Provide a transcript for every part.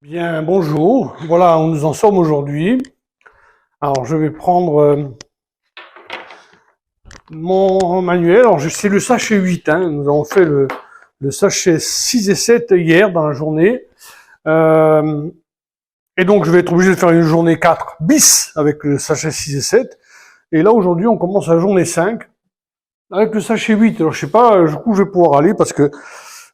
Bien, bonjour. Voilà où nous en sommes aujourd'hui. Alors, je vais prendre mon manuel. Alors, c'est le sachet 8. Hein. Nous avons fait le sachet 6 et 7 hier dans la journée. Euh, et donc, je vais être obligé de faire une journée 4 bis avec le sachet 6 et 7. Et là, aujourd'hui, on commence la journée 5 avec le sachet 8. Alors, je sais pas, du coup, je vais pouvoir aller parce que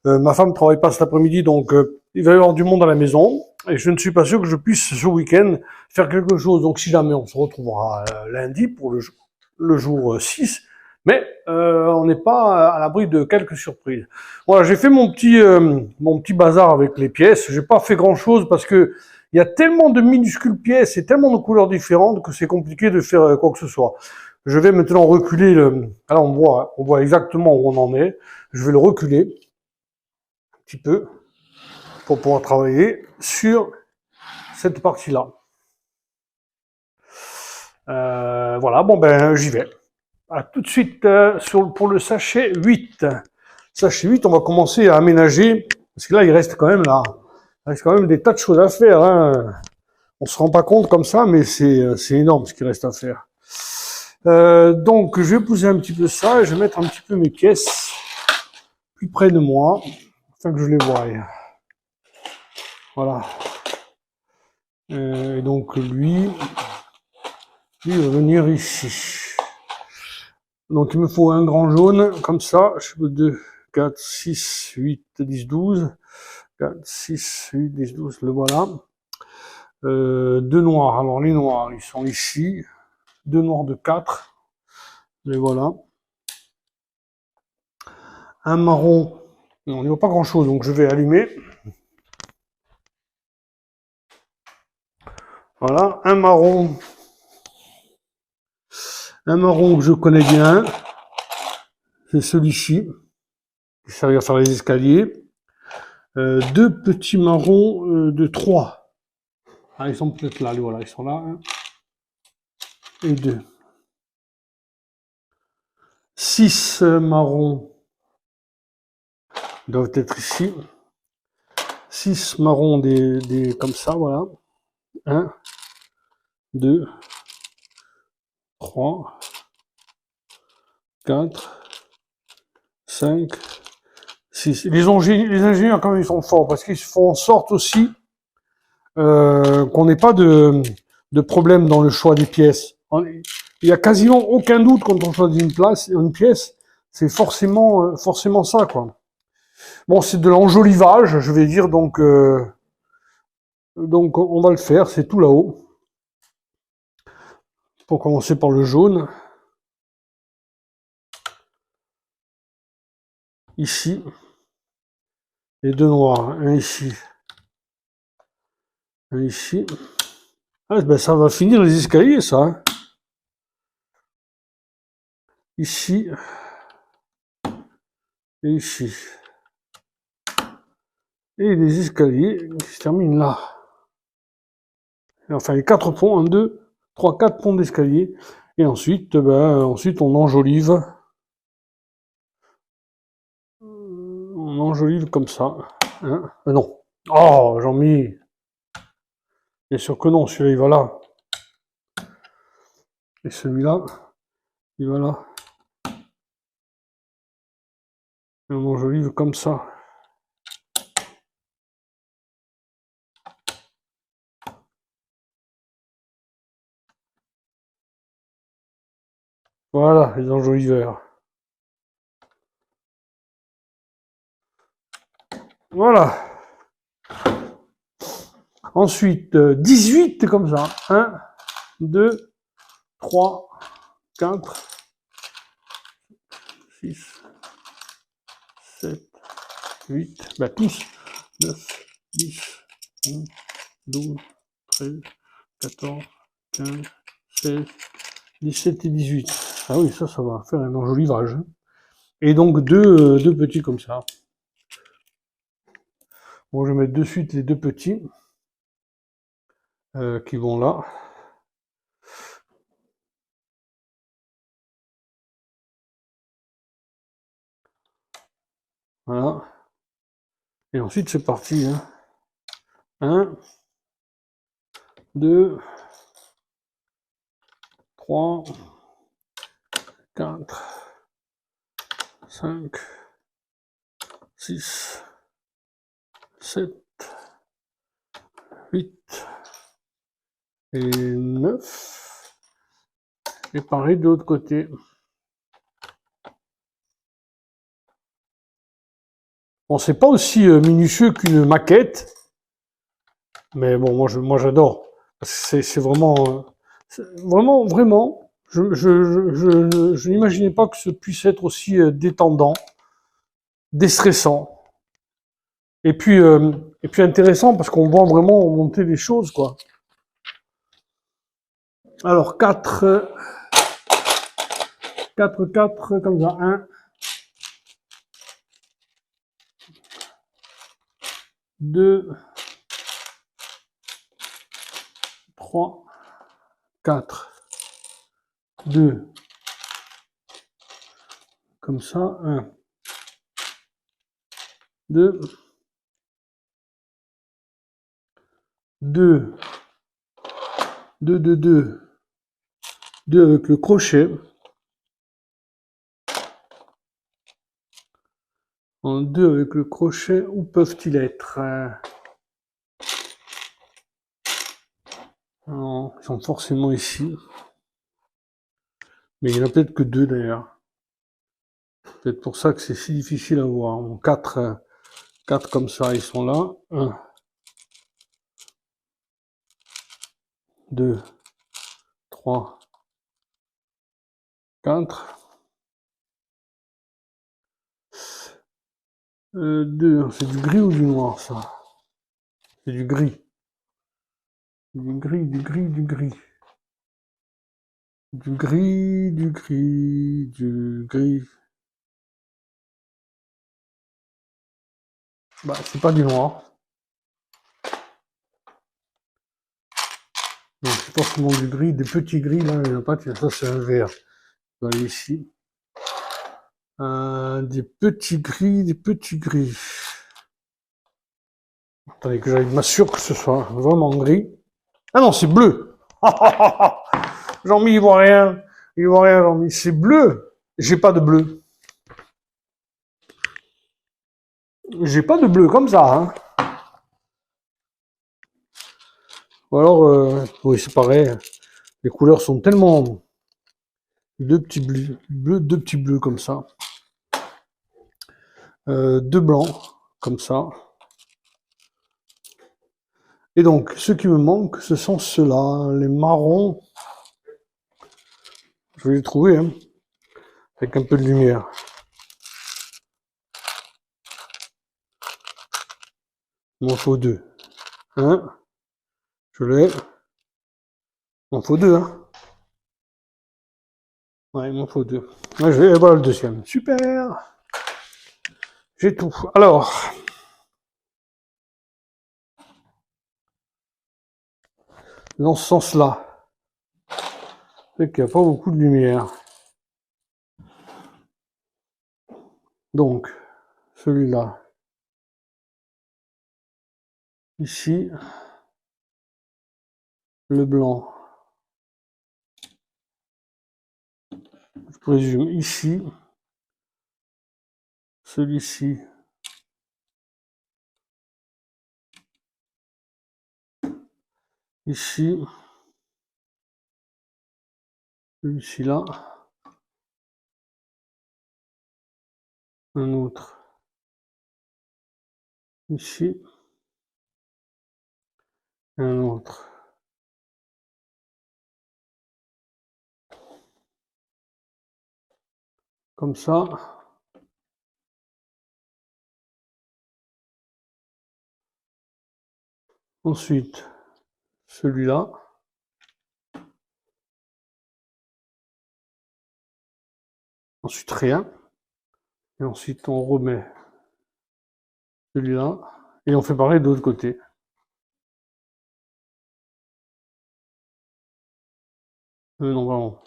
ma femme travaille pas cet après-midi, donc il va y avoir du monde à la maison. Et je ne suis pas sûr que je puisse ce week-end faire quelque chose. Donc si jamais on se retrouvera lundi pour le jour 6, mais on n'est pas à l'abri de quelques surprises. Voilà, j'ai fait mon petit bazar avec les pièces. J'ai pas fait grand-chose parce que il y a tellement de minuscules pièces et tellement de couleurs différentes que c'est compliqué de faire quoi que ce soit. Je vais maintenant reculer le. Alors on voit exactement où on en est. Je vais le reculer un petit peu pour pouvoir travailler sur cette partie-là. Voilà, bon ben j'y vais. À tout de suite pour le sachet 8. Sachet 8, on va commencer à aménager, parce que là il reste quand même là, il reste quand même des tas de choses à faire. Hein. On se rend pas compte comme ça, mais c'est énorme ce qui reste à faire. Donc je vais poser un petit peu ça, et je vais mettre un petit peu mes pièces plus près de moi, afin que je les voie. Voilà. Et donc lui va venir ici. Donc il me faut un grand jaune, comme ça, je peux 2, 4, 6, 8, 10, 12, 4, 6, 8, 10, 12, le voilà. Deux noirs, alors les noirs, ils sont ici, deux noirs de 4, les voilà. Un marron, non, il n'y a pas grand chose, donc je vais allumer. Voilà, un marron que je connais bien, c'est celui-ci, qui sert à faire les escaliers. Deux petits marrons de 3. Ah, ils sont peut-être là, voilà, ils sont là. Hein. Et deux. 6 marrons doivent être ici. 6 marrons comme ça, voilà. 1, 2, 3, 4, 5, 6. Les ingénieurs, quand même, ils sont forts parce qu'ils font en sorte aussi qu'on n'ait pas de problème dans le choix des pièces. Il y a quasiment aucun doute quand on choisit une pièce, c'est forcément ça, quoi. Bon, c'est de l'enjolivage, je vais dire, donc on va le faire, c'est tout là-haut. Pour commencer par le jaune. Ici. Et deux noirs. Un ici. Un ici. Ah, ben ça va finir les escaliers, ça. Hein. Ici. Et ici. Et les escaliers qui se terminent là. Et enfin, les 4 ponts. 1, 2, 3, 4 ponts d'escalier. Et ensuite, ensuite, on enjolive. On enjolive comme ça. Hein non. Oh, j'en mis. Bien sûr que non, celui-là, il va là. Et celui-là, il va là. Et on enjolive comme ça. Voilà, les enjoliveurs. Voilà. Ensuite, 18 comme ça. 1, 2, 3, 4, 6, 7, 8, ben tous. 9, 10, 11, 12, 13, 14, 15, 16, 17 et 18. Ah oui, ça va faire un enjolivage. Et donc deux petits comme ça. Bon, je vais mettre de suite les deux petits qui vont là. Voilà. Et ensuite, c'est parti. Hein. 1, 2, 3, 4, 5, 6, 7, 8 et 9. Et pareil de l'autre côté. Bon, c'est pas aussi minutieux qu'une maquette, mais bon, moi j'adore. C'est vraiment, je n'imaginais pas que ce puisse être aussi détendant, déstressant, et puis intéressant parce qu'on voit vraiment monter les choses, quoi. Alors, 4 comme ça, 1, 2, 3, 4, 2, comme ça, 1, 2, 2, 2, 2, 2, 2 avec le crochet, en 2 avec le crochet, où peuvent-ils être? Non, ils sont forcément ici, mais il n'y en a peut-être que 2 d'ailleurs. Peut-être pour ça que c'est si difficile à voir. 4, 4 comme ça, ils sont là. 1, 2, 3, 4. 2, c'est du gris ou du noir ça? C'est du gris. Du gris, du gris, du gris. Du gris, du gris, du gris. Bah, c'est pas du noir. Donc, c'est forcément du gris. Des petits gris, là, il n'y en a pas. Tiens, ça, c'est un vert. Je vais aller ici. Des petits gris, des petits gris. Attendez que j'aille m'assurer que ce soit vraiment gris. Ah non, c'est bleu. Jean-Mi, il voit rien. Il voit rien, Jean-Mi. C'est bleu. J'ai pas de bleu. J'ai pas de bleu comme ça, hein. Ou alors, oui, c'est pareil. Les couleurs sont tellement deux petits bleus, deux petits bleus comme ça. Deux blancs comme ça. Et donc, ce qui me manque, ce sont ceux-là, les marrons. Je vais les trouver, hein, avec un peu de lumière. Il m'en faut 2. Un, je l'ai. Il m'en faut 2, hein. Ouais, il m'en faut 2. Ouais, je vais, voilà le deuxième. Super. J'ai tout. Alors, dans ce sens-là, c'est qu'il n'y a pas beaucoup de lumière. Donc, celui-là. Ici, le blanc. Je présume ici. Celui-ci. Ici. Celui-ci là. Un autre. Ici. Un autre. Comme ça. Ensuite, celui-là. Ensuite, rien. Et ensuite, on remet celui-là. Et on fait pareil de l'autre côté. Non, vraiment.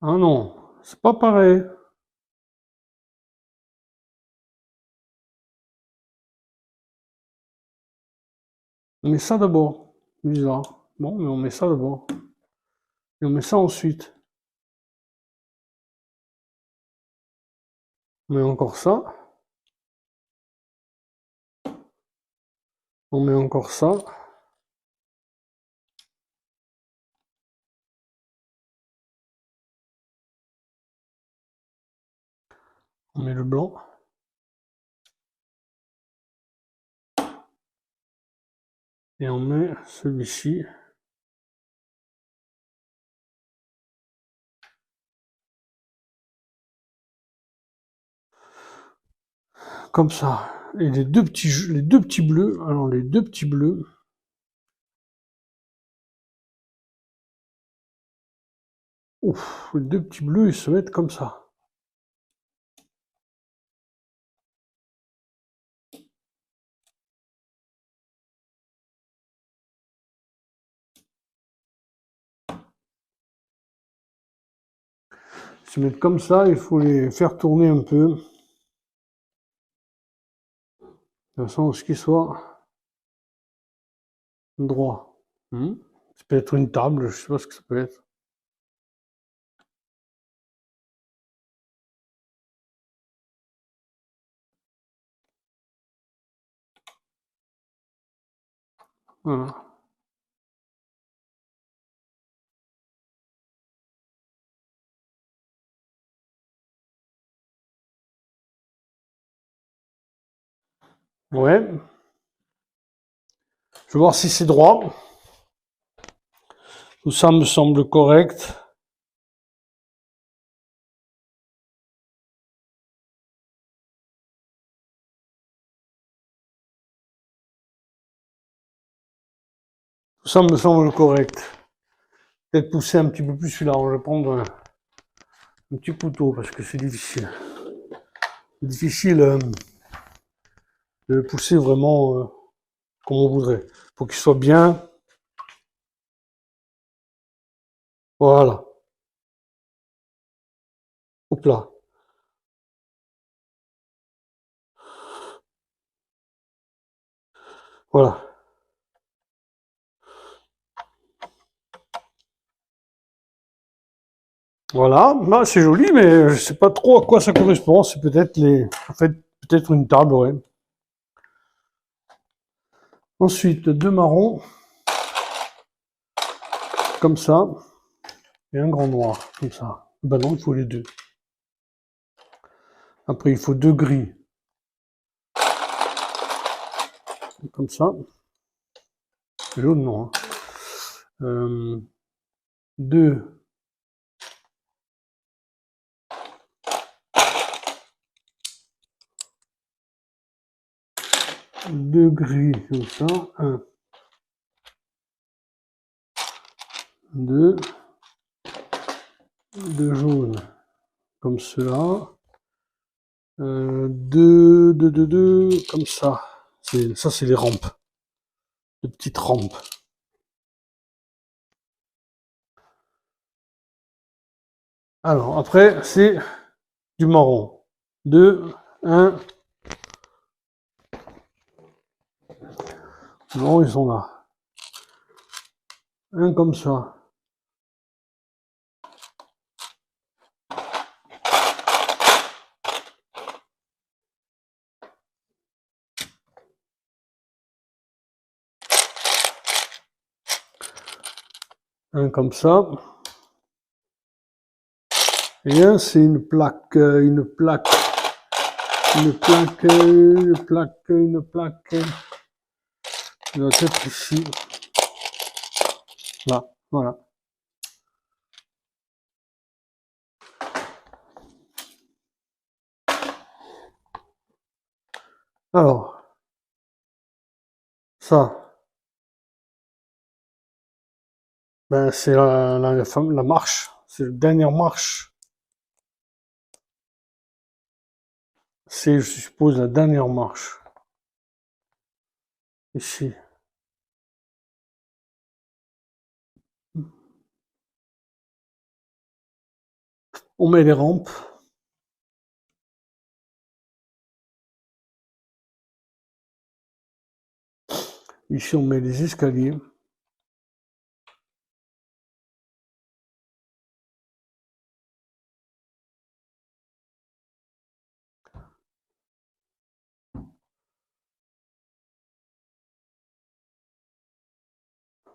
Ah non, c'est pas pareil. On met ça d'abord. Bizarre. Bon, mais on met ça d'abord. Et on met ça ensuite. On met encore ça. On met encore ça. On met le blanc. Et on met celui-ci. Comme ça. Et les deux petits bleus. Alors les deux petits bleus. Ouf, les deux petits bleus, ils se mettent comme ça. Ils se mettent comme ça, il faut les faire tourner un peu. De façon à ce qu'ils soient droits. Ça peut être une table, je sais pas ce que ça peut être. Voilà. Ouais. Je vais voir si c'est droit. Tout ça me semble correct. Tout ça me semble correct. Peut-être pousser un petit peu plus celui-là. Je vais prendre un petit couteau parce que c'est difficile. C'est difficile de le pousser vraiment comme on voudrait. Faut qu'il soit bien. Voilà. Hop là. Voilà. Voilà, bah, c'est joli, mais je sais pas trop à quoi ça correspond. C'est peut-être en fait, peut-être une table, ouais. Ensuite, deux marrons, comme ça, et un grand noir, comme ça. Ben non, il faut les deux. Après, il faut deux gris, comme ça. Jaune, non. Deux gris, comme ça. Un, deux, deux jaunes, comme cela. Deux, comme ça. Ça, c'est les rampes. Les petites rampes. Alors, après, c'est du marron. Deux, un. Non, ils sont là. Un comme ça. Un comme ça. Et un, c'est une plaque, une plaque. Une plaque. Il doit être ici. Là, voilà. Alors, ça, ben c'est la marche. C'est la dernière marche. C'est, je suppose, la dernière marche. Ici. On met les rampes. Ici, on met les escaliers.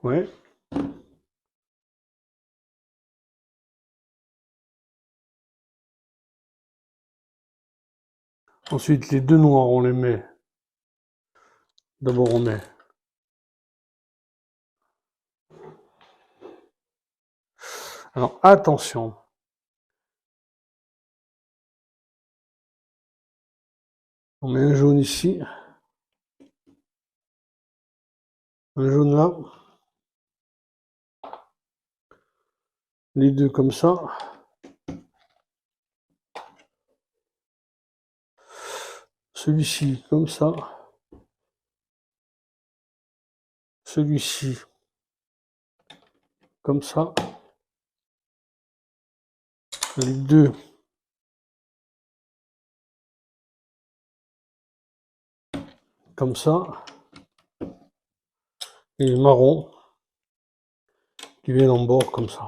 Ouais. Ensuite, les deux noirs, on les met. D'abord, on met. Alors, attention. On met un jaune ici. Un jaune là. Les deux comme ça. Celui-ci comme ça. Celui-ci comme ça. Les deux comme ça. Et les marrons qui viennent en bord comme ça.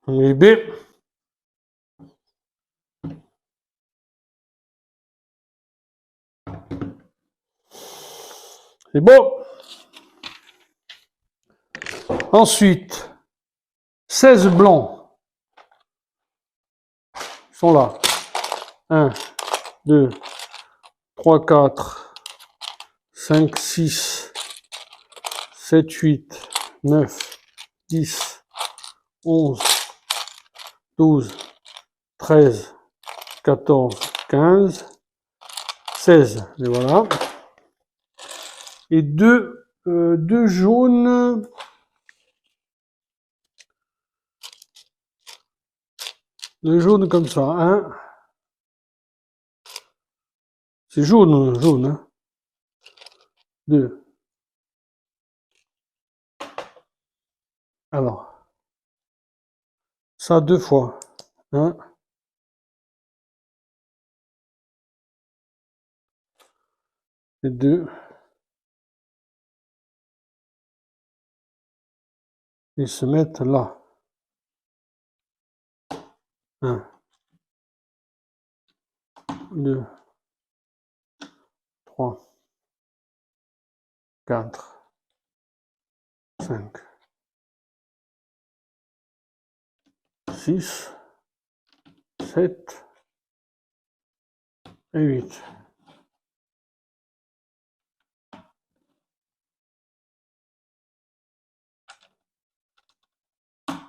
Les B. C'est beau. Ensuite, 16 blancs sont là. 1, 2, 3, 4, 5, 6, 7, 8, 9, 10, 11, 12, 13, 14, 15, 16. Et voilà. Et deux jaunes. Deux jaunes comme ça. Hein. C'est jaune, jaune. Hein. Deux. Alors. Ça deux fois. Un. Et deux. Ils se mettent là. 1, 2, 3, 4, 5, 6, 7 et 8.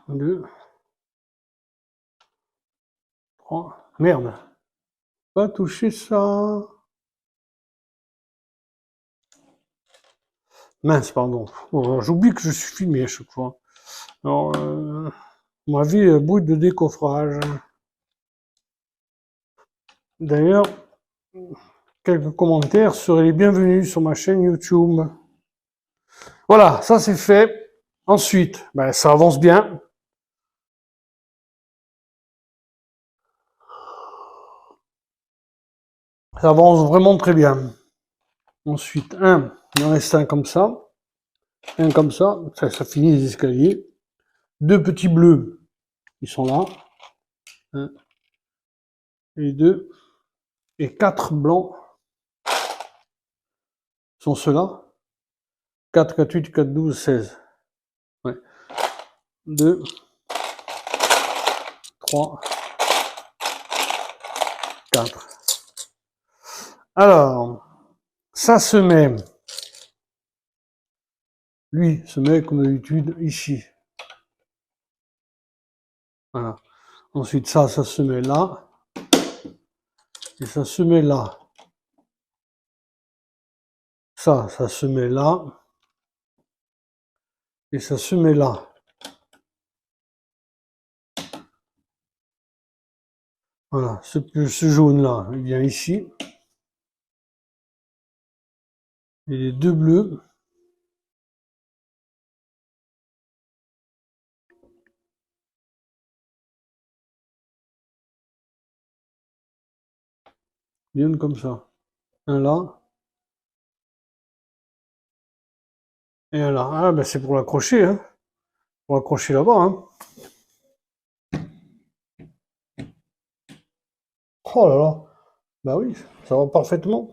Deux, trois. Merde. Pas toucher ça. Mince, pardon. Oh, j'oublie que je suis filmé à chaque fois. Alors, ma vie est bruit de décoffrage. D'ailleurs, quelques commentaires seraient les bienvenus sur ma chaîne YouTube. Voilà, ça c'est fait. Ensuite, ben, ça avance bien. Ça avance vraiment très bien. Ensuite, il en reste un comme ça. Un comme ça, ça finit les escaliers. Deux petits bleus, ils sont là. Un et deux. Et quatre blancs sont ceux-là. 4, 4, 8, 4, 12, 16. Ouais. 2, 3, 4. Alors, ça se met, lui se met comme d'habitude ici. Voilà. Ensuite, ça se met là. Et ça se met là. Ça se met là. Et ça se met là. Voilà. Ce jaune-là, il vient ici. Et les deux bleus. Viennent comme ça. Un là. Et voilà. Ah, ben c'est pour l'accrocher, hein. Pour l'accrocher là-bas, hein. Oh là là. Bah oui, ça va parfaitement.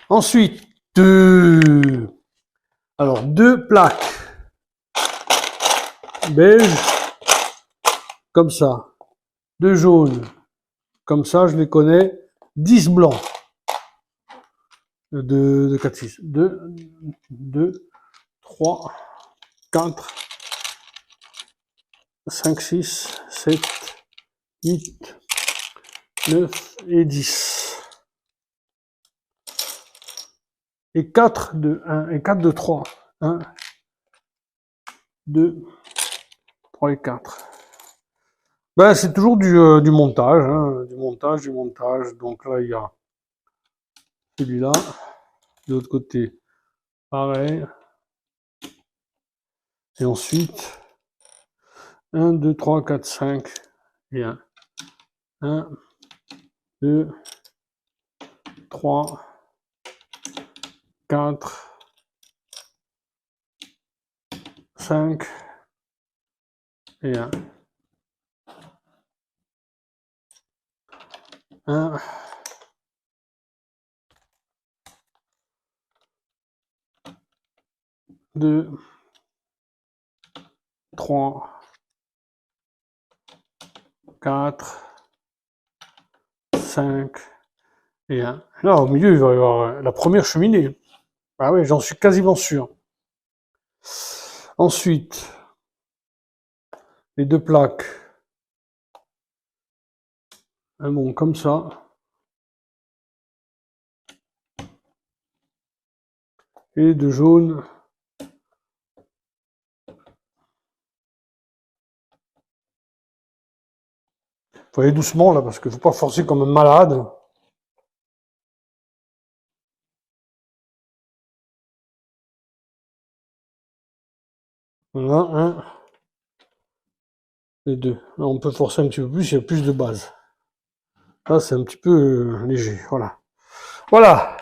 Ensuite, deux plaques beige, comme ça. Deux jaunes, comme ça, je les connais. 10 blancs de 4, 6. 2, 3, 4, 5, 6, 7, 8, 9 et 10. Et 4 de 1 et 4 de 3. 1, 2, 3 et 4. Ben, c'est toujours du montage, hein, du montage. Donc là, il y a celui-là. De l'autre côté, pareil. Et ensuite, 1, 2, 3, 4, 5 et 1. 1, 2, 3, 4, 5 et 1. 1, 2, 3, 4, 5 et 1. Là, au milieu, il va y avoir la première cheminée. Ah oui, j'en suis quasiment sûr. Ensuite, les deux plaques. Un bon comme ça. Et de jaune. Faut aller doucement là, parce qu'il faut pas forcer comme un malade. Voilà, un. Et deux. Là, on peut forcer un petit peu plus, il y a plus de base. Là, c'est un petit peu léger, voilà. Voilà.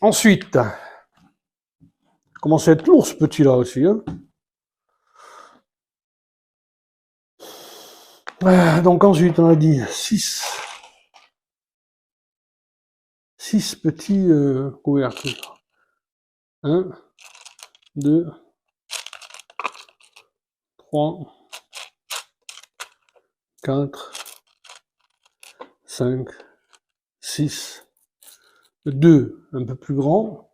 Ensuite, commence à être lourd ce petit-là aussi. Hein. Donc ensuite, on a dit 6 petits couvercles. 1, 2, 3, 4, 5, 6, 2 un peu plus grands,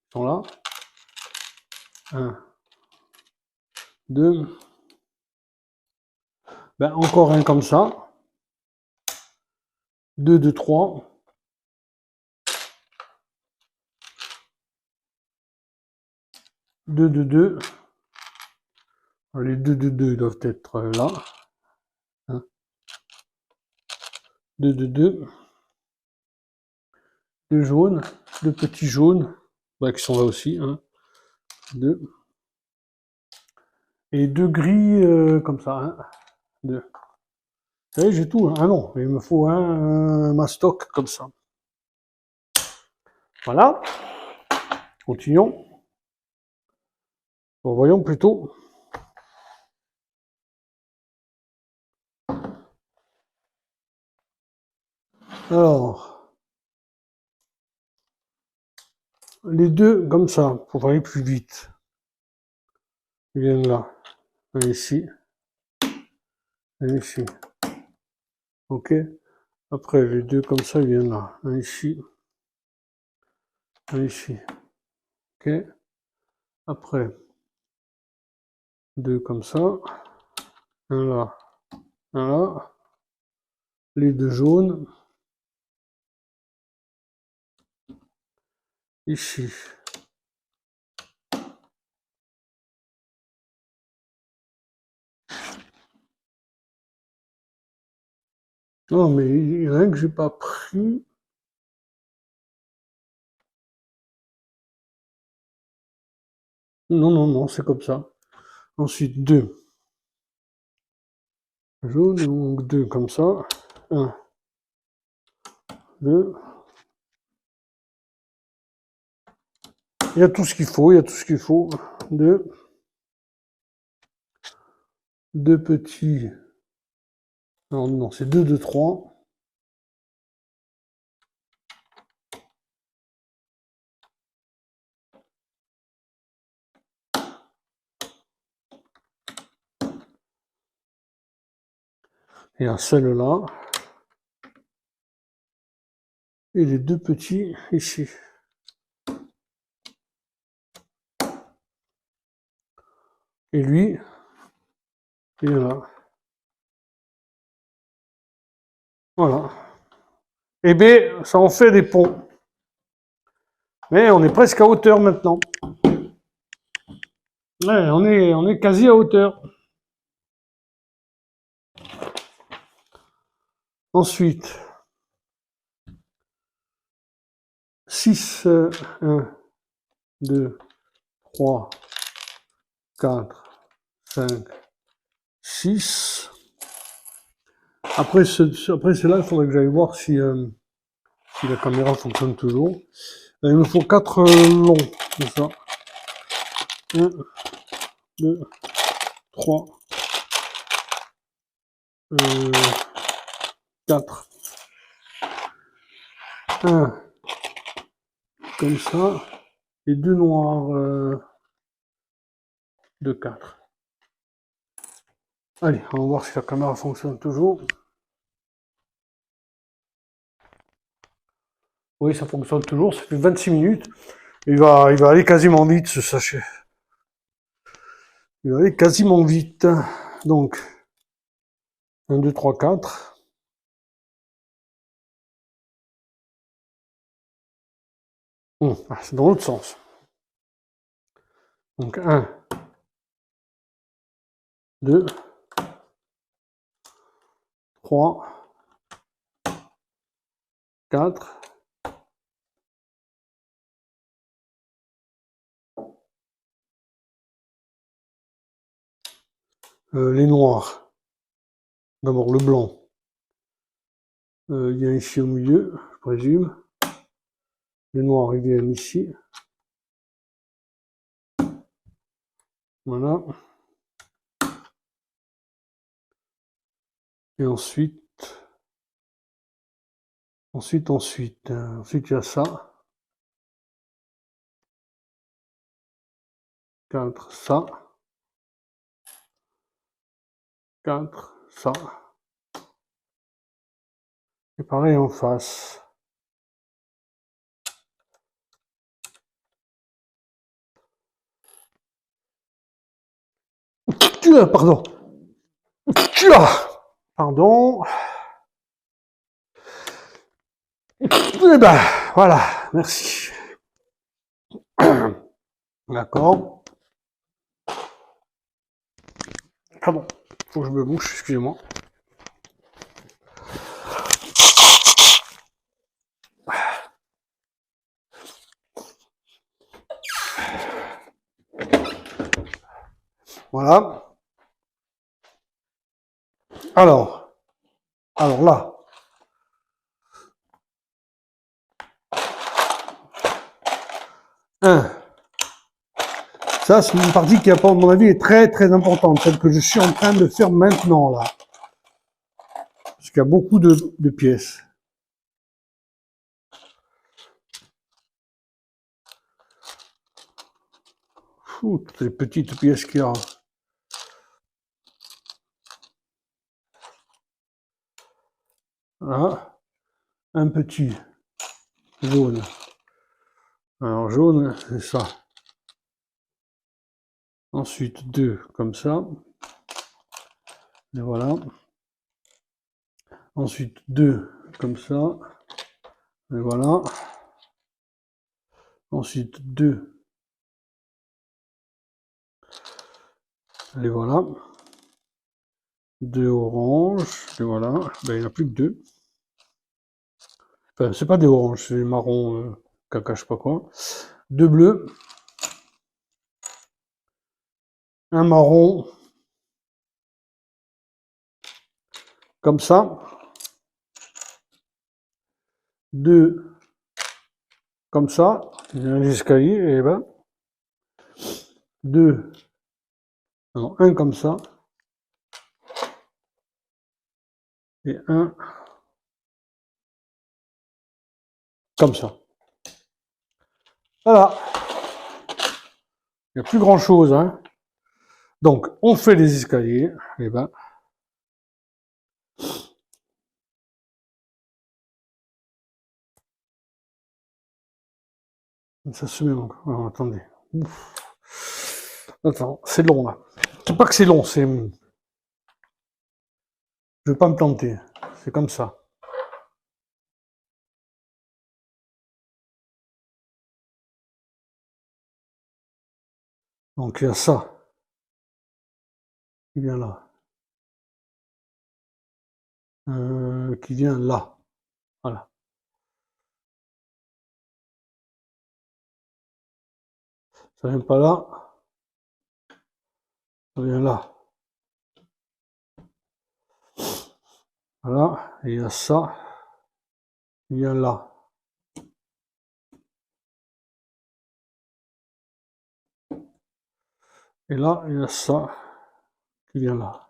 ils sont là. 1, 2, ben encore un comme ça. 2 de 3. 2 de 2. Les 2 de 2 doivent être là. 2 de 2. 2 jaunes, 2 petits jaunes, bah, qui sont là aussi. 1, 2. Et 2 gris comme ça. 1, 2. Vous savez, j'ai tout. Hein. Ah non, il me faut un mastoc comme ça. Voilà. Continuons. Bon, voyons plutôt. Alors, les deux comme ça, pour aller plus vite. Ils viennent là. Un ici. Un ici. Ok. Après, les deux comme ça, ils viennent là. Un ici. Un ici. Ok. Après, deux comme ça. Un là. Un là. Les deux jaunes. Ici. Non, mais il y en a un que j'ai pas pris. Non, non, non, c'est comme ça. Ensuite, deux. Jaune, donc deux comme ça. Un, deux, Il y a tout ce qu'il faut, il y a tout ce qu'il faut. Deux petits. Non, non, c'est 2, 2, 3. Et un seul là. Et les deux petits ici. Et lui, il est là. Voilà. Et bien, ça en fait des ponts. Mais on est presque à hauteur maintenant. Ouais, on est quasi à hauteur. Ensuite, 6, 1, 2, 3, 4, 5, 6. Après cela, il faudrait que j'aille voir si la caméra fonctionne toujours. Il me faut 4 longs, c'est ça. 1, 2, 3, 4. 1 comme ça. Et 2 noirs de 4. Allez, on va voir si la caméra fonctionne toujours. Oui, ça fonctionne toujours, ça fait 26 minutes. Il va aller quasiment vite, ce sachet. Il va aller quasiment vite. Donc, 1, 2, 3, 4. C'est dans l'autre sens. Donc, 1, 2, 3, 4. Les noirs. D'abord le blanc. Il vient ici au milieu, je présume. Les noirs, ils viennent ici. Voilà. Et ensuite, il y a ça. 4, ça. 4, ça. Et pareil en face. Pardon. Pardon. Eh ben, voilà, merci. D'accord. Pardon, faut que je me bouche, excusez-moi. Voilà. Alors là. Ça, c'est une partie qui, à mon avis, est très très importante, celle que je suis en train de faire maintenant, là. Parce qu'il y a beaucoup de pièces. Toutes les petites pièces qu'il y a. Voilà. Un petit jaune. Alors, jaune, c'est ça. Ensuite, 2 comme ça. Et voilà. Ensuite, 2 comme ça. Et voilà. Ensuite, 2. Et voilà. 2 oranges. Et voilà. Ben, il n'y en a plus que 2. Enfin, c'est pas des oranges, c'est des marrons, caca, je sais pas quoi. 2 bleus. Un marron. Comme ça. 2 comme ça, il y a un escalier, et ben, deux, non, un comme ça, et un comme ça. Voilà, il n'y a plus grand chose, hein. Donc, on fait les escaliers, et ben, ça se met encore. Oh, attendez. Ouf. Attends, c'est long là. C'est pas que c'est long, c'est. Je vais pas me planter. C'est comme ça. Donc il y a ça qui vient là, qui vient là. Voilà. Ça vient pas là, ça vient là. Voilà. Et il y a ça qui vient là. Et là, il y a ça qui vient là.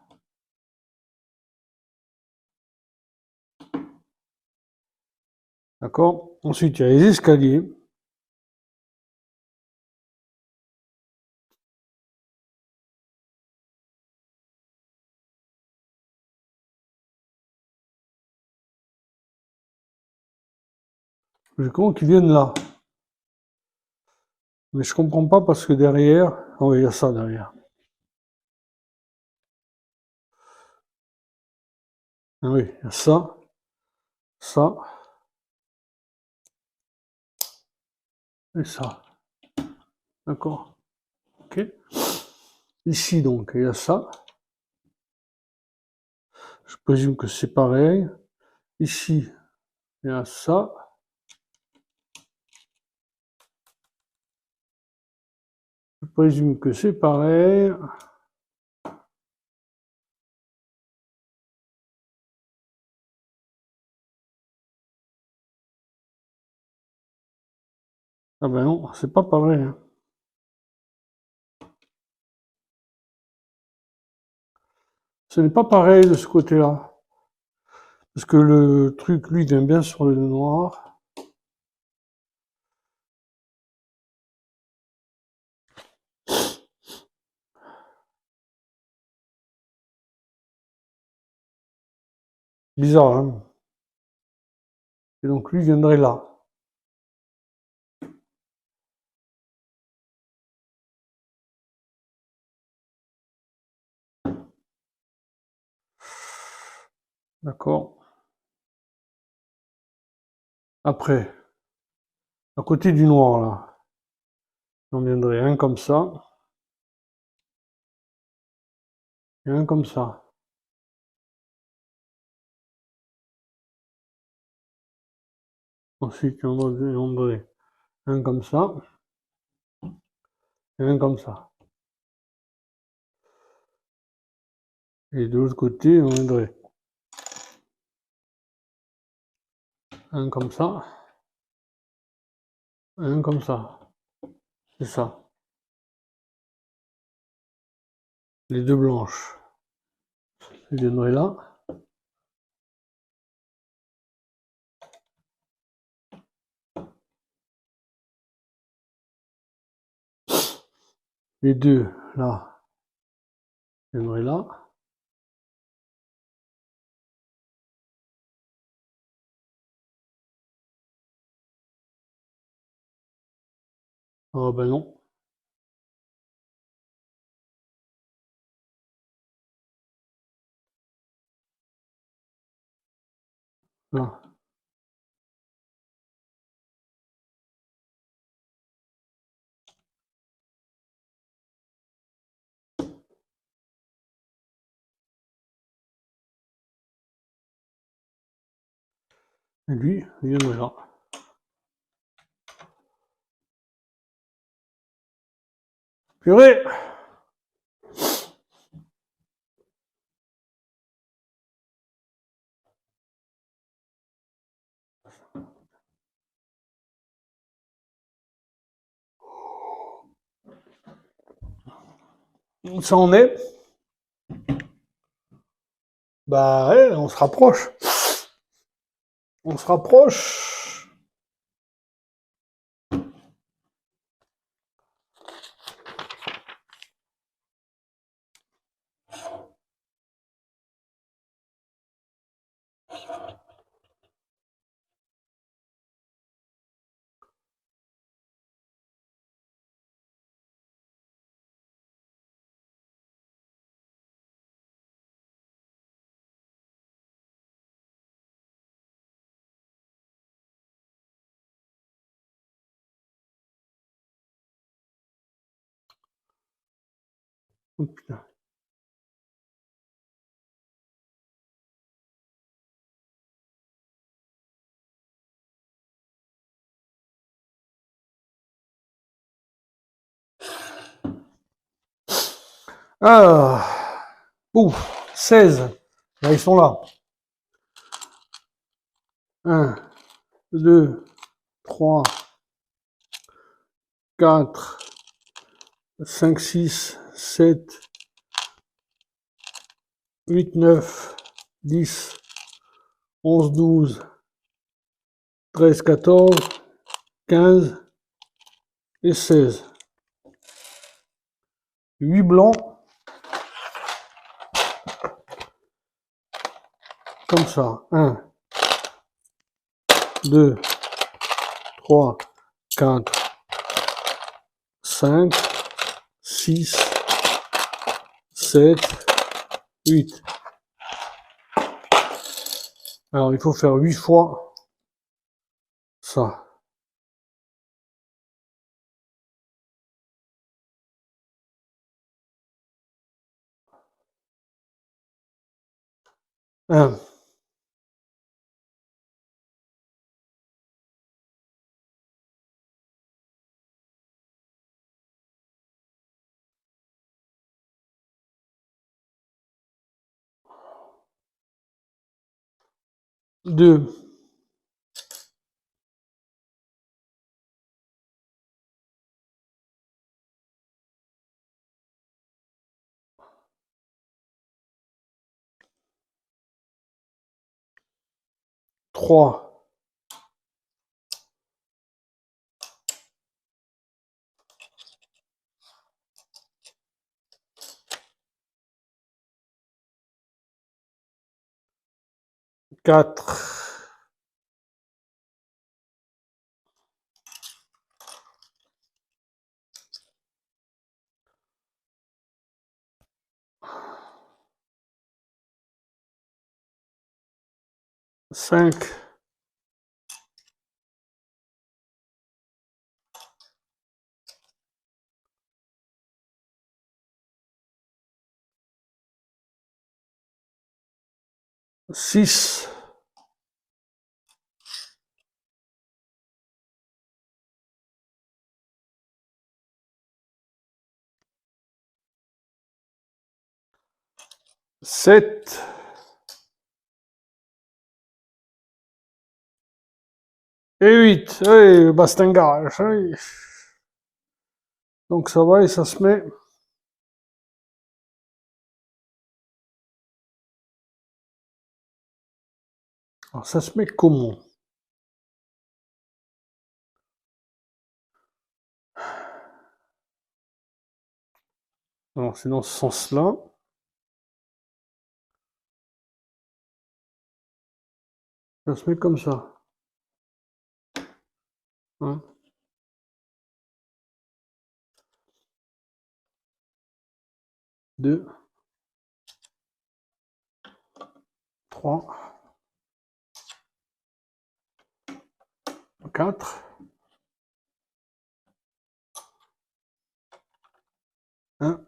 D'accord? Ensuite, il y a les escaliers. Je comprends qu'ils viennent là. Mais je comprends pas parce que derrière. Ah oui, il y a ça derrière. Ah oui, il y a ça et ça. D'accord? Ok? Ici, donc, il y a ça. Je présume que c'est pareil. Ici, il y a ça. Je présume que c'est pareil. Ah ben non, c'est pas pareil, hein. Ce n'est pas pareil de ce côté-là. Parce que le truc, lui, vient bien sur le noir. Bizarre, hein. Et donc lui viendrait là. D'accord? Après, à côté du noir, là, on viendrait un comme ça et un comme ça. Ensuite, on viendrait un comme ça et un comme ça. Et de l'autre côté, on viendrait un comme ça et un comme ça. C'est ça. Les deux blanches. Elles viendraient là. Les deux, là, viendraient là. Oh ben non. Là. Et lui, il viendrait là. Purée! Ça en est. Bah ouais, on se rapproche. On se rapproche. Oh, putain. Ah, ouf, 16. Là, ils sont là. 1, 2, 3, 4, 5, 6, 7, 8, 9, 10, 11, 12, 13, 14, 15 et 16. 8 blancs, comme ça. 1, 2, 3, 4, 5, 6, 7, 8. Alors, il faut faire 8 fois ça. Un, 2, 3, 4, 5, 6, 7 et 8. Hey, bastingage. Hey. Donc ça va et ça se met. Alors ça se met comment? Alors c'est dans ce sens-là. Ça se met comme ça. 1, 2, 3, 4, 1,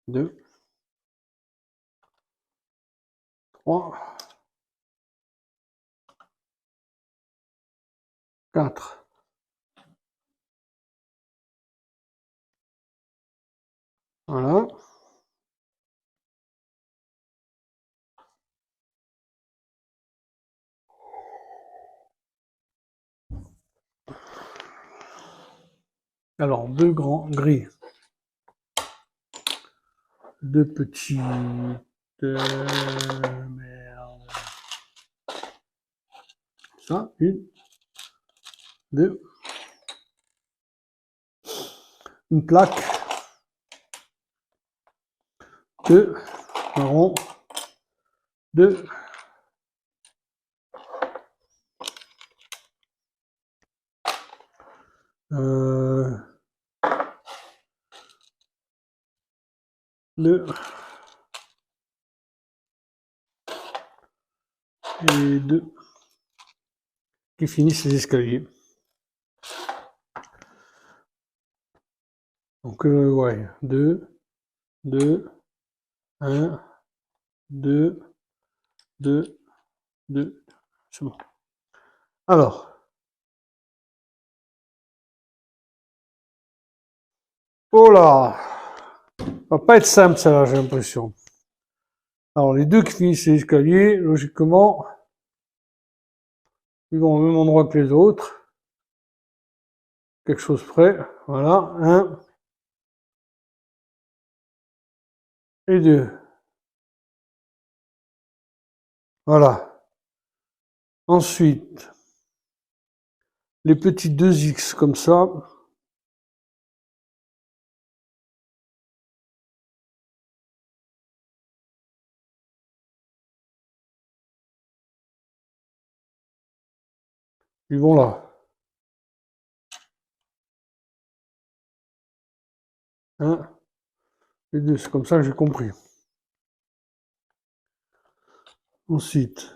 2, 3, 4. Voilà. Alors, deux grands gris. deux petites merde. Ça, une, deux, une plaque, deux, marron, deux, deux et deux qui finissent les escaliers. Donc, ouais, deux, deux, un, deux, deux, deux, c'est bon. Alors, oh là, ça va pas être simple ça là, j'ai l'impression. Alors, les deux qui finissent les escaliers, logiquement, ils vont au même endroit que les autres. Quelque chose près, voilà, un et deux. Voilà. Ensuite, les petits 2x comme ça. Ils vont là. Un et deux, c'est comme ça que j'ai compris. Ensuite,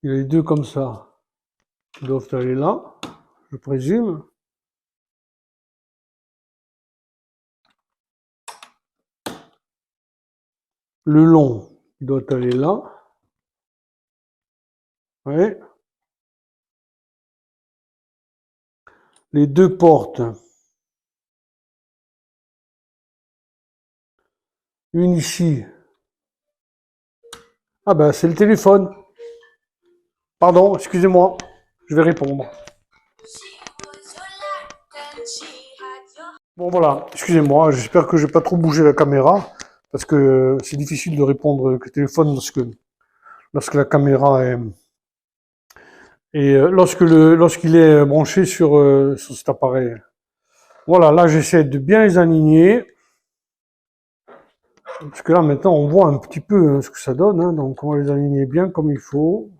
il y a les deux comme ça. Ils doivent aller là, je présume. Le long, il doit aller là. Ouais. Les deux portes. Une ici. Ah ben, c'est le téléphone. Pardon, excusez-moi. Je vais répondre. Bon voilà, excusez-moi, j'espère que j'ai pas trop bougé la caméra, parce que c'est difficile de répondre avec le téléphone lorsque la caméra est... Et lorsqu'il est branché sur cet appareil. Voilà, là j'essaie de bien les aligner. Parce que là maintenant on voit un petit peu ce que ça donne, hein, donc on va les aligner bien comme il faut.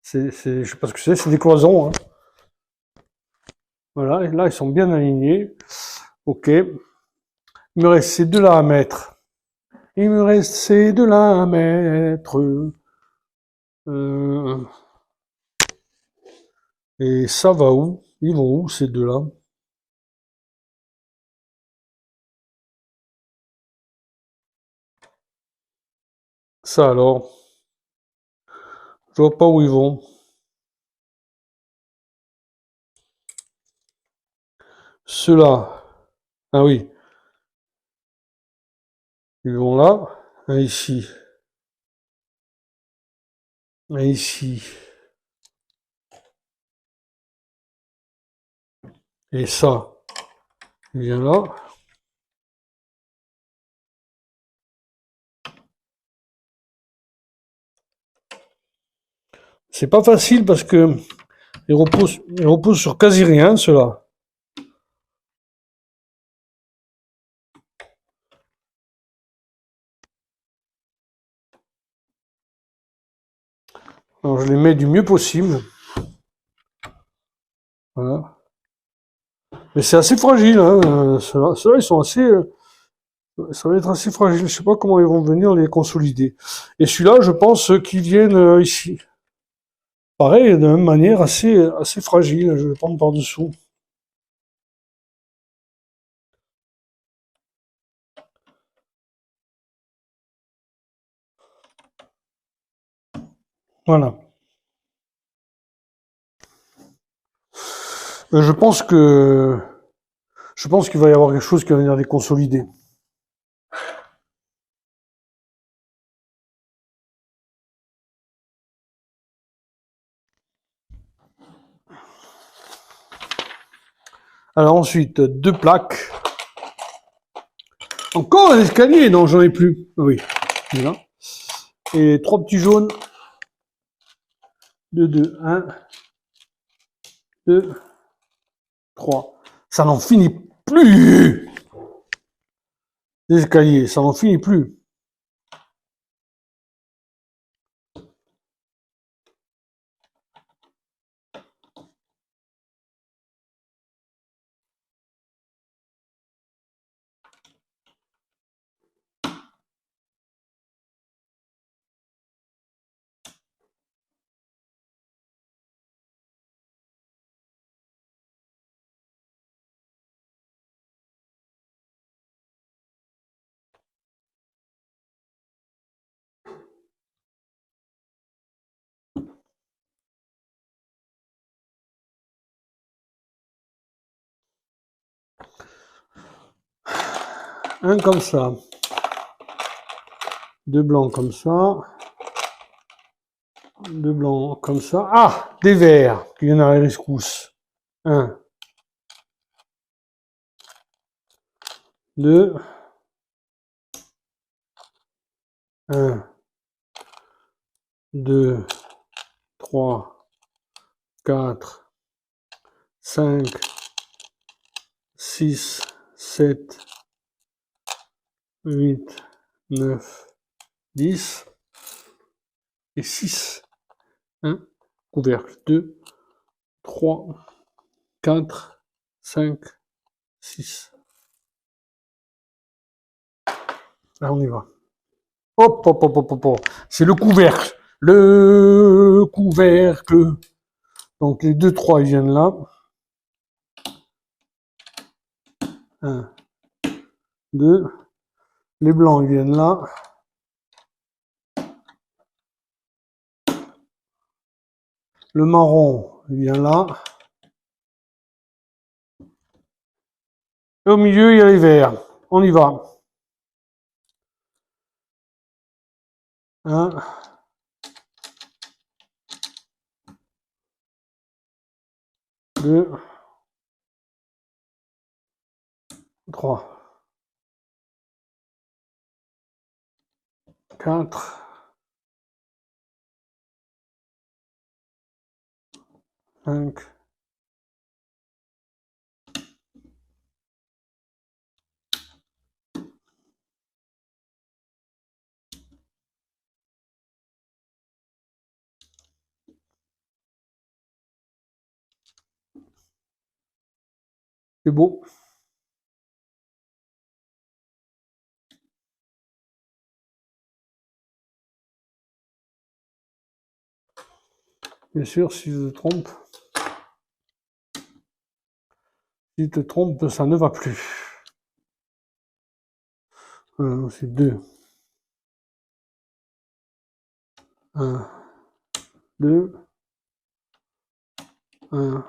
Je sais pas ce que c'est des cloisons. Hein. Voilà, et là ils sont bien alignés. Ok. Il me reste ces deux là à mettre. Il me reste ces deux là à mettre. Euh, et ça va où? Ils vont où ces deux là? Ça alors? Je vois pas où ils vont. Ceux-là. Ah oui. Ils vont là. Un ici. Un ici. Et ça. Il vient là. C'est pas facile parce que ils reposent sur quasi rien, ceux-là. Alors je les mets du mieux possible. Voilà. Mais c'est assez fragile, hein. Ceux-là, ils sont assez. Ça va être assez fragile. Je sais pas comment ils vont venir les consolider. Et celui-là, je pense qu'ils viennent ici. Pareil, de même manière assez fragile. Je vais prendre par-dessous. Voilà. Je pense que je pense qu'il va y avoir quelque chose qui va venir les consolider. Alors ensuite, deux plaques. Encore un escalier? Non, j'en ai plus. Oui, voilà. Et 3 petits jaunes. 2, 2, 1, 2, 3. Ça n'en finit plus! Les escaliers, ça n'en finit plus. Un comme ça. 2 blancs comme ça. 2 blancs comme ça. Ah! Des verts qui viennent à la rescousse. 1. 2. 1. 2. 3. 4. 5. 6. 7. 8. 9. 10. Et 6. 1. Couvercle. 2. 3. 4. 5. 6. Là, on y va. Hop, hop, hop, hop, hop, hop. C'est le couvercle. Le couvercle. Donc, les 2, 3, ils viennent là. 1, 2. Les blancs, ils viennent là. Le marron, il vient là. Et au milieu, il y a les verts. On y va. 1. 2. 3. 4. 5. C'est beau. Bien sûr, si je te trompe. Si tu te trompes, ça ne va plus. C'est 2. 1. 2. 1.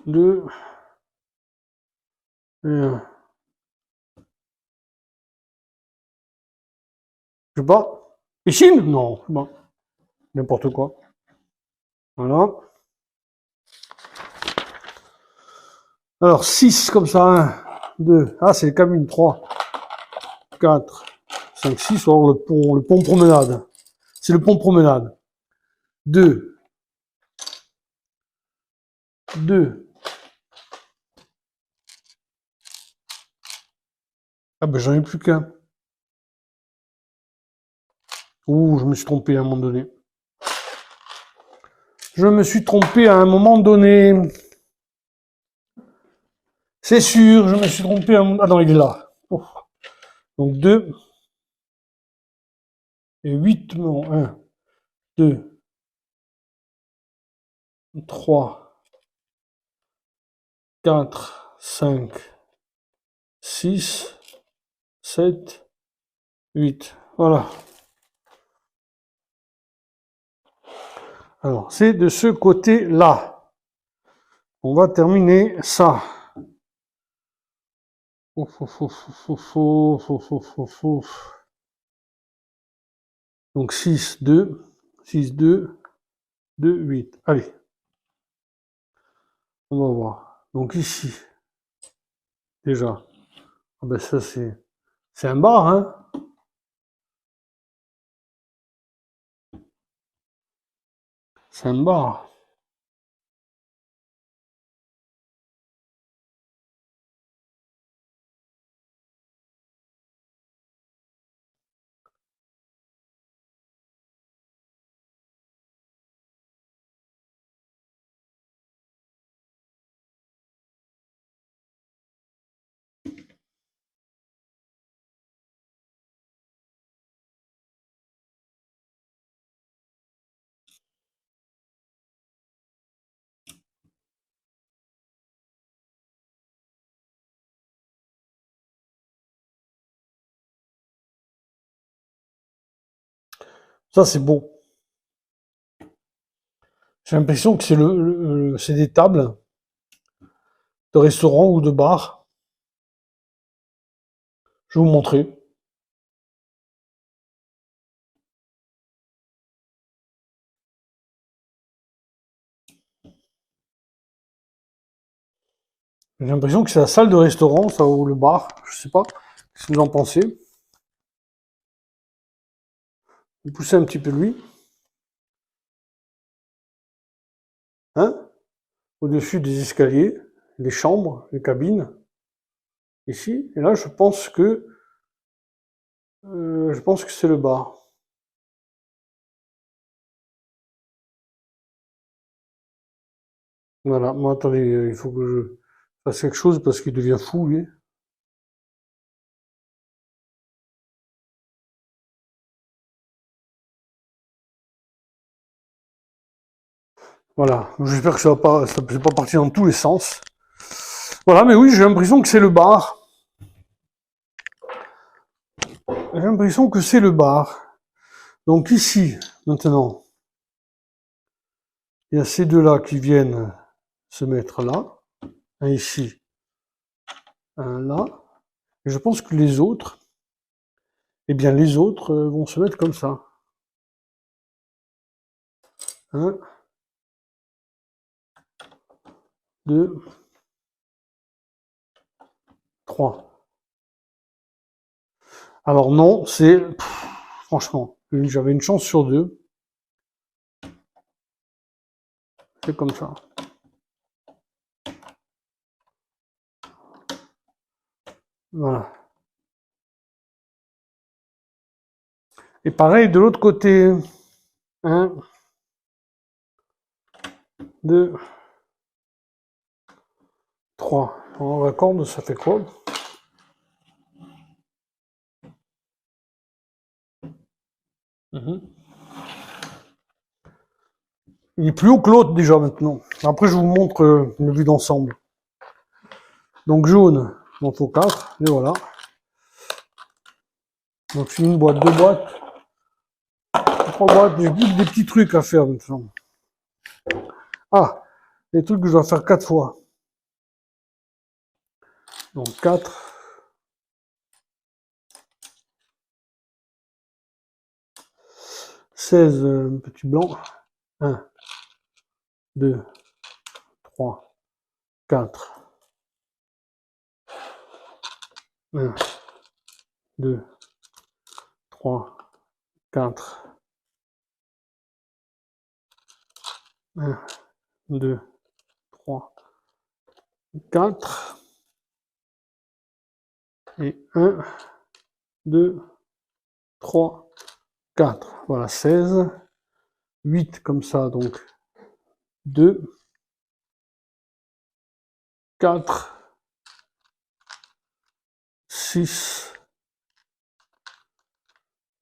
2. Et 1. Je sais pas. Piscine? Non, bon. N'importe quoi. Voilà. Alors, 6 comme ça. 1, 2. Ah, c'est le cabine. 3, 4, 5, 6. Alors, le pont promenade. C'est le pont promenade. 2. 2. Ah, ben, j'en ai plus qu'un. Ouh, je me suis trompé à un moment donné. Je me suis trompé à un moment donné. C'est sûr, je me suis trompé à un moment... Ah non, il est là. Ouf. Donc 2 et 8. Non, 1, 2, 3, 4, 5, 6, 7, 8. Voilà. Alors, c'est de ce côté-là. On va terminer ça. Ouf, ouf, ouf, ouf, ouf, ouf, ouf, ouf, ouf. Donc 6, 2, 6, 2, 2, 8. Allez. On va voir. Donc ici. déjà. Ah ben ça, c'est un bar, hein. C'est un bar. Ça, c'est beau. J'ai l'impression que c'est des tables de restaurant ou de bar. Je vais vous montrer. J'ai l'impression que c'est la salle de restaurant, ça, ou le bar. Je sais pas. Qu'est-ce que vous en pensez? Vous poussez un petit peu lui. Hein? Au-dessus des escaliers, les chambres, les cabines. Ici. Et là, je pense que c'est le bar. Voilà. Moi, attendez, il faut que je fasse quelque chose parce qu'il devient fou, lui. Voilà. J'espère que ça n'est pas parti dans tous les sens. Voilà, mais oui, j'ai l'impression que c'est le bar. J'ai l'impression que c'est le bar. Donc ici, maintenant, il y a ces deux-là qui viennent se mettre là. Un ici, un là. Et je pense que les autres, eh bien les autres vont se mettre comme ça. 1, 2, 3. Alors non, franchement, j'avais une chance sur deux. C'est comme ça. Voilà. Et pareil de l'autre côté. 1, 2, 3. On raccorde, ça fait quoi? Il est plus haut que l'autre déjà maintenant. Après, je vous montre le vue d'ensemble. Donc jaune, il en faut 4. Et voilà. Donc c'est une boîte, deux boîtes, trois boîtes. J'ai plus que des petits trucs à faire maintenant. Ah, des trucs que je dois faire 4 fois. Donc 4. 16 petits blancs. 1, 2, 3, 4. 1, 2, 3, 4. 1, 2, 3, 4. Et 1, 2, 3, 4. Voilà, 16. 8 comme ça, donc 2, 4, 6,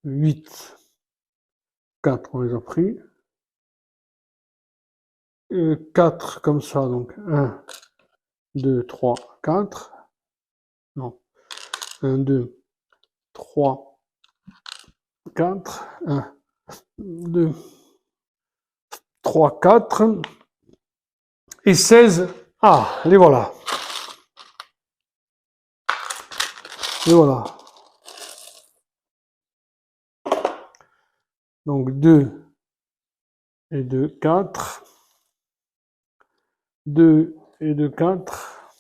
8, 4, on les a pris. 4 comme ça, donc 1, 2, 3, 4. Non, 1, 2, 3, 4. 1, 2, 3, 4. Et 16. Ah, les voilà. Les voilà. Donc 2 et 2, 4. 2 et 2, 4.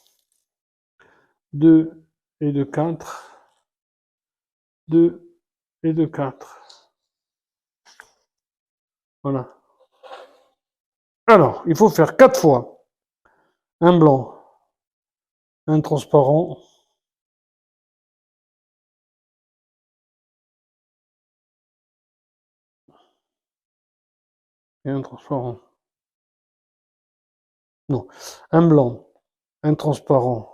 2 et de 4, 2 et de 4. Voilà. Alors, il faut faire 4 fois un blanc, un transparent, et un transparent. Non, un blanc, un transparent,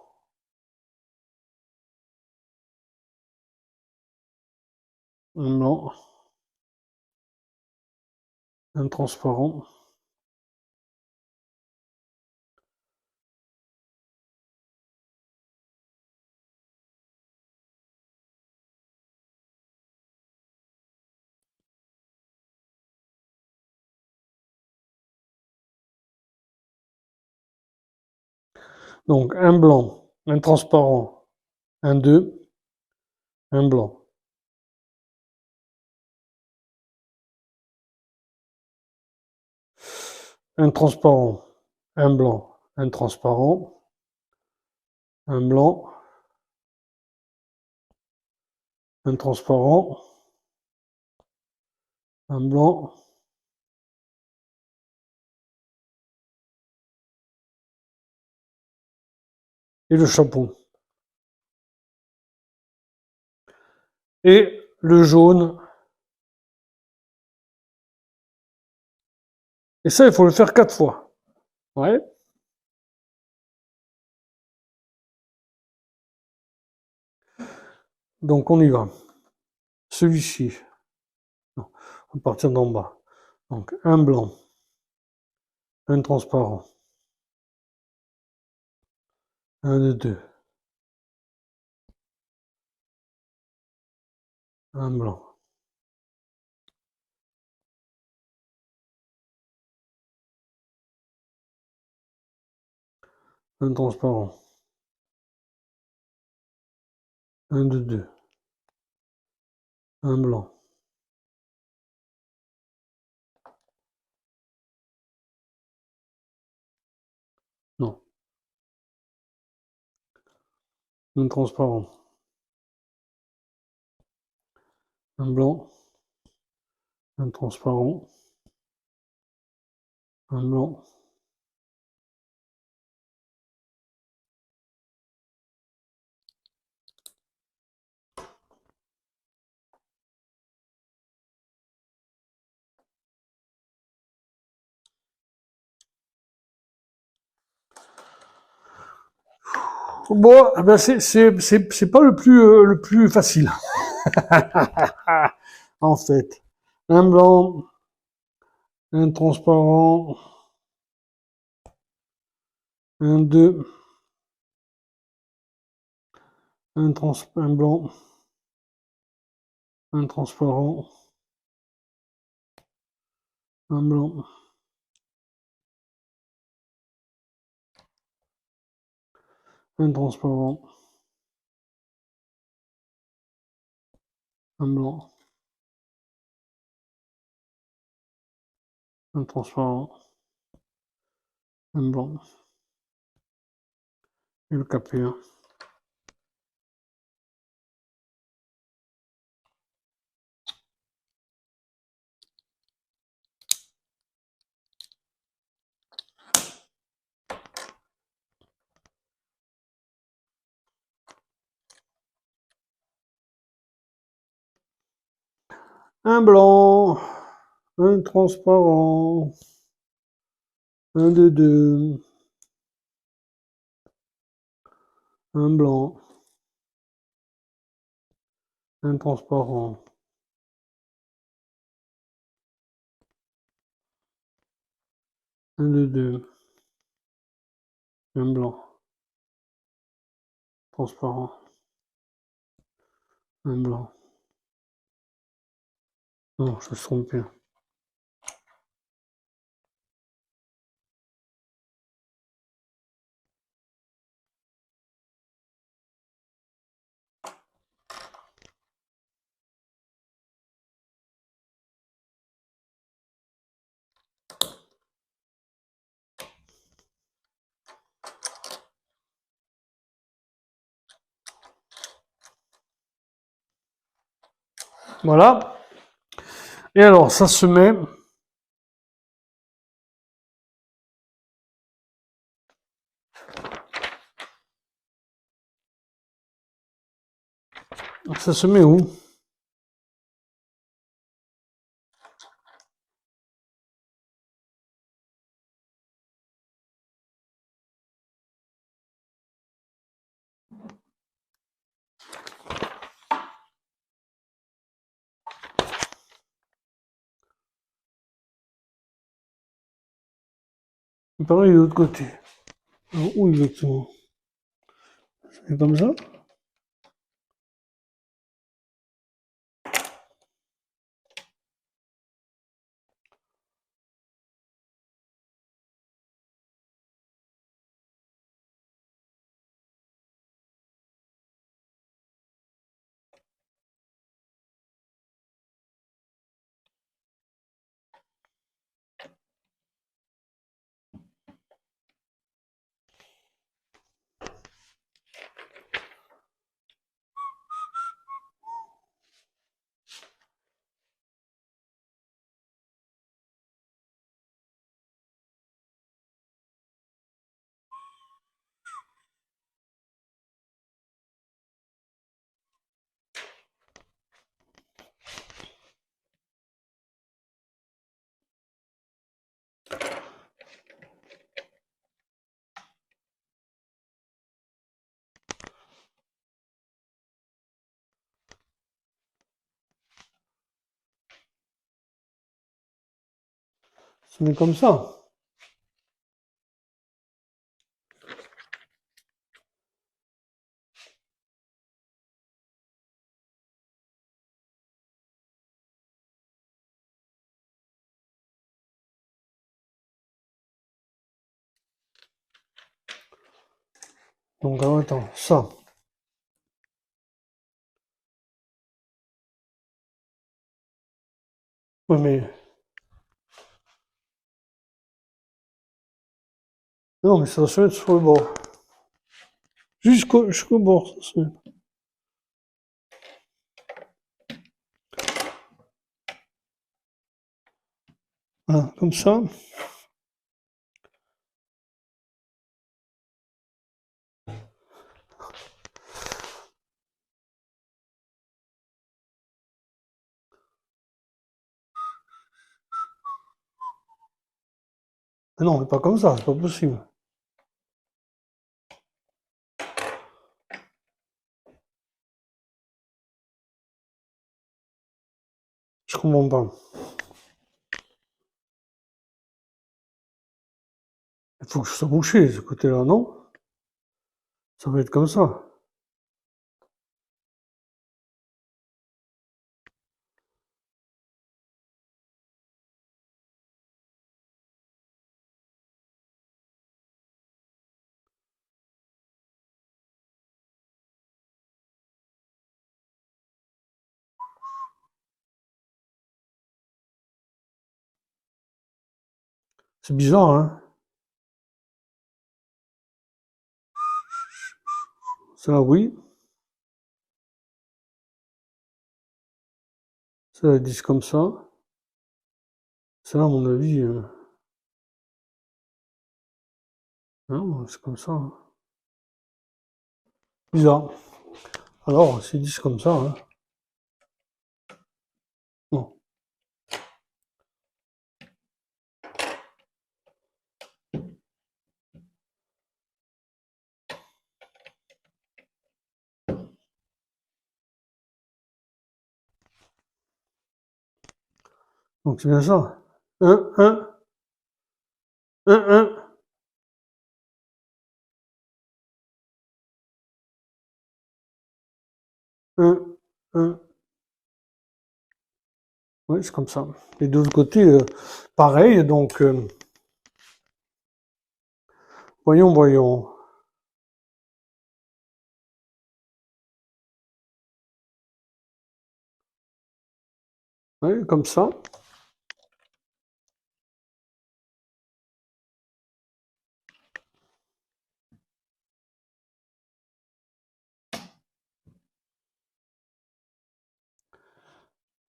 un blanc, un transparent, donc un blanc, un transparent, un 2, un blanc. Un transparent, un blanc, un transparent, un blanc, un transparent, un blanc, et le chapeau. Et le jaune. Et ça, il faut le faire 4 fois. Ouais. Donc on y va. Celui-ci. Non, on va partir d'en bas. Donc un blanc, un transparent, un de 2, un blanc, un transparent, un de 2, un blanc. Non, un transparent, un blanc, un transparent, un blanc. Bon, eh ben c'est pas le plus facile. En fait. Un blanc, un transparent, un 2, un blanc, un transparent, un blanc, un transparent, un blanc, un transparent, un blanc, et le capé. Un blanc, un transparent, un de 2, un blanc, un transparent, un de 2, un blanc, transparent, un blanc. Non, je me suis trompé. Voilà. Et alors, ça se met. Ça se met où? Pareil de l'autre côté. Alors, où exactement? C'est comme ça? Ça se met comme ça. Donc, alors, attends, ça. Oui, mais. Non, mais ça doit se mettre sur le bord. Jusqu'au bord, ça se met. Voilà, comme ça. Mais non, mais pas comme ça, c'est pas possible. Je comprends pas. Il faut que je sois bouché, ce côté-là, non? Ça va être comme ça. C'est bizarre, hein? Ça, oui. Ça, ils disent comme ça. Ça, à mon avis, non, c'est comme ça, hein. Bizarre. Alors, s'ils disent comme ça, hein. Bon. Donc, c'est bien ça. Un, un. Un, un. Oui, c'est comme ça. Et de l'autre côté, pareil. Donc, voyons. Oui, comme ça.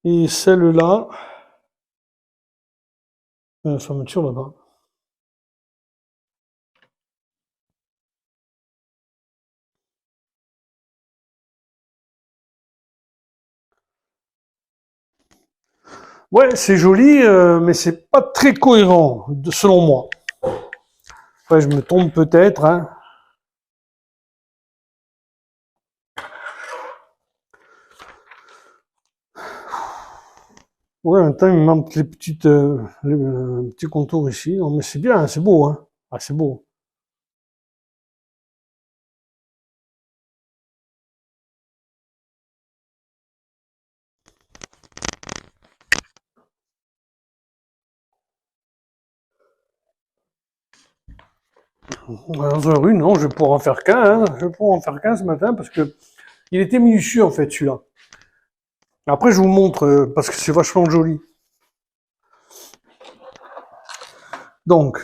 Et celle-là, fermeture là-bas. Ouais, c'est joli, mais c'est pas très cohérent, selon moi. Après, je me trompe peut-être, hein. Ouais, en même temps, il me manque les petites, les petits contours ici. Non, mais c'est bien, hein, c'est beau, hein. Ah, c'est beau. Dans un rue, non, je vais pouvoir en faire qu'un, hein. Je vais pouvoir en faire qu'un ce matin parce que il était minutieux, en fait, celui-là. Après, je vous montre, parce que c'est vachement joli. Donc,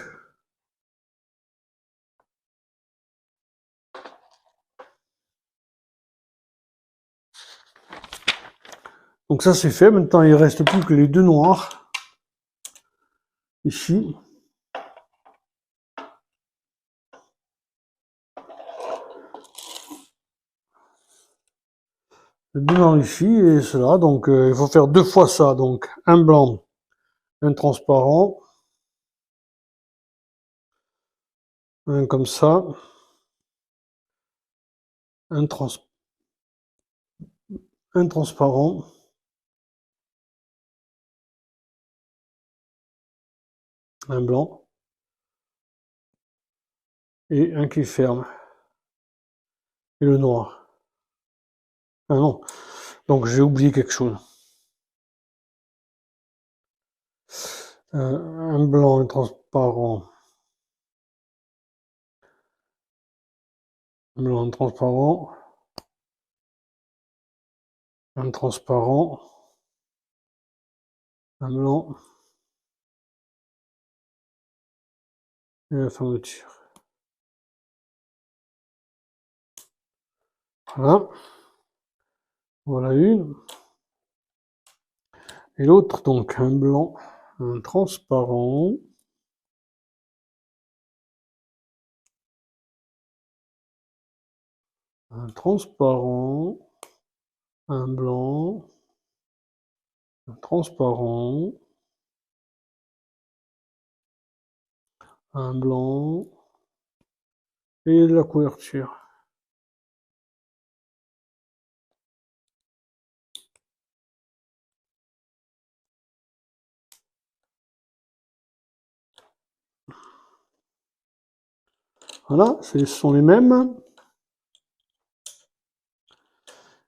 ça c'est fait. Maintenant, il reste plus que les deux noirs. Ici. Les deux noirs ici et cela. Donc, il faut faire deux fois ça. Donc, un blanc, un transparent. Un comme ça. Un, un transparent. Un blanc. Et un qui ferme. Et le noir. Ah non. Donc, j'ai oublié quelque chose. Un blanc, un transparent. Un blanc, un transparent. Un transparent. Un blanc. Et la fermeture. Voilà. Voilà une. Et l'autre, donc, un blanc, un transparent. Un transparent. Un blanc. Un transparent. Un blanc. Et de la couverture. Voilà, ce sont les mêmes.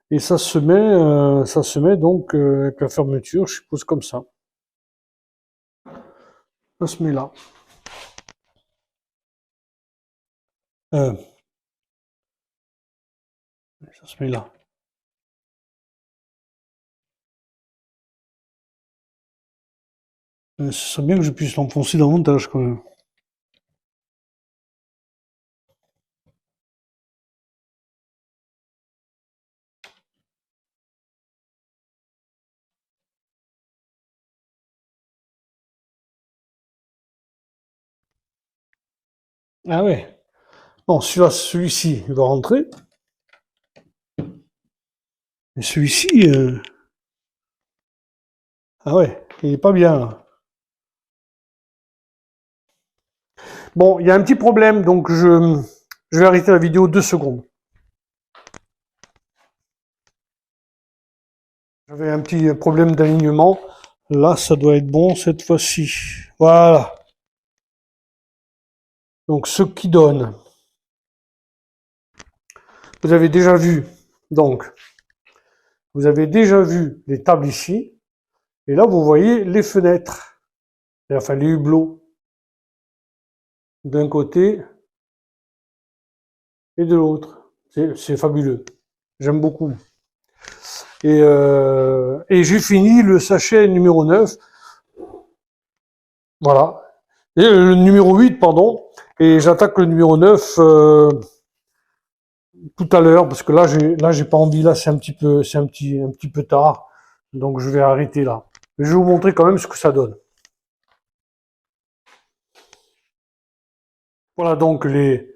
Et ça se met donc avec la fermeture, je suppose comme ça. Ça se met là. Ça se met là. Ce serait bien que je puisse l'enfoncer davantage quand même. Ah ouais. Bon, celui-ci, il va rentrer. Et celui-ci, ah ouais, il est pas bien là. Bon, il y a un petit problème, donc je vais arrêter la vidéo 2 secondes. J'avais un petit problème d'alignement. Là, ça doit être bon cette fois-ci. Voilà. Donc, ce qui donne. Vous avez déjà vu, donc, vous avez déjà vu les tables ici. Et là, vous voyez les fenêtres. Enfin, les hublots. D'un côté et de l'autre. C'est fabuleux. J'aime beaucoup. Et j'ai fini le sachet numéro 9. Voilà. Et le numéro 8, pardon. Et j'attaque le numéro 9 tout à l'heure, parce que là j'ai pas envie, là c'est un petit peu tard. Donc je vais arrêter là. Mais je vais vous montrer quand même ce que ça donne. Voilà donc le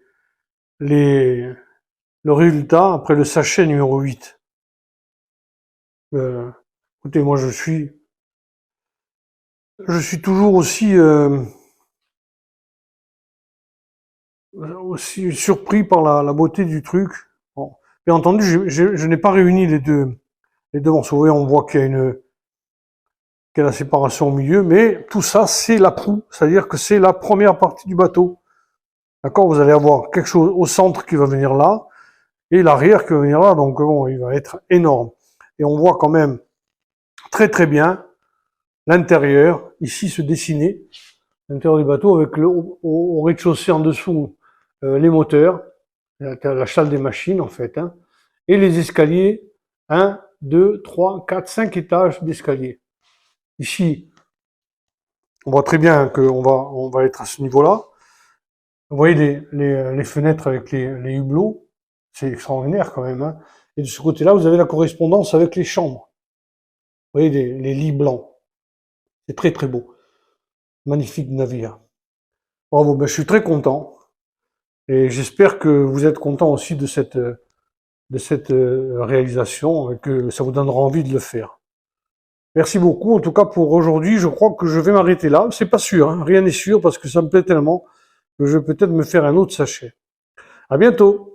résultat après le sachet numéro 8. Écoutez, moi je suis toujours aussi surpris par la beauté du truc. Bon. Bien entendu, je n'ai pas réuni les deux morceaux. Vous voyez, on voit qu'il y a la séparation au milieu, mais tout ça, c'est la proue, c'est-à-dire que c'est la première partie du bateau. D'accord? Vous allez avoir quelque chose au centre qui va venir là, et l'arrière qui va venir là, donc bon, il va être énorme. Et on voit quand même très très bien l'intérieur, ici se dessiner, l'intérieur du bateau, avec au rez-de-chaussée en dessous, les moteurs, la salle des machines en fait, hein, et les escaliers, 1, 2, 3, 4, 5 étages d'escalier. Ici, on voit très bien on va être à ce niveau-là. Vous voyez les fenêtres avec les hublots, c'est extraordinaire quand même, hein. Et de ce côté-là, vous avez la correspondance avec les chambres. Vous voyez les lits blancs. C'est très très beau. Magnifique navire. Bravo, ben, je suis très content. Et j'espère que vous êtes content aussi de cette réalisation et que ça vous donnera envie de le faire. Merci beaucoup. En tout cas, pour aujourd'hui, je crois que je vais m'arrêter là. C'est pas sûr, hein. Rien n'est sûr parce que ça me plaît tellement que je vais peut-être me faire un autre sachet. À bientôt.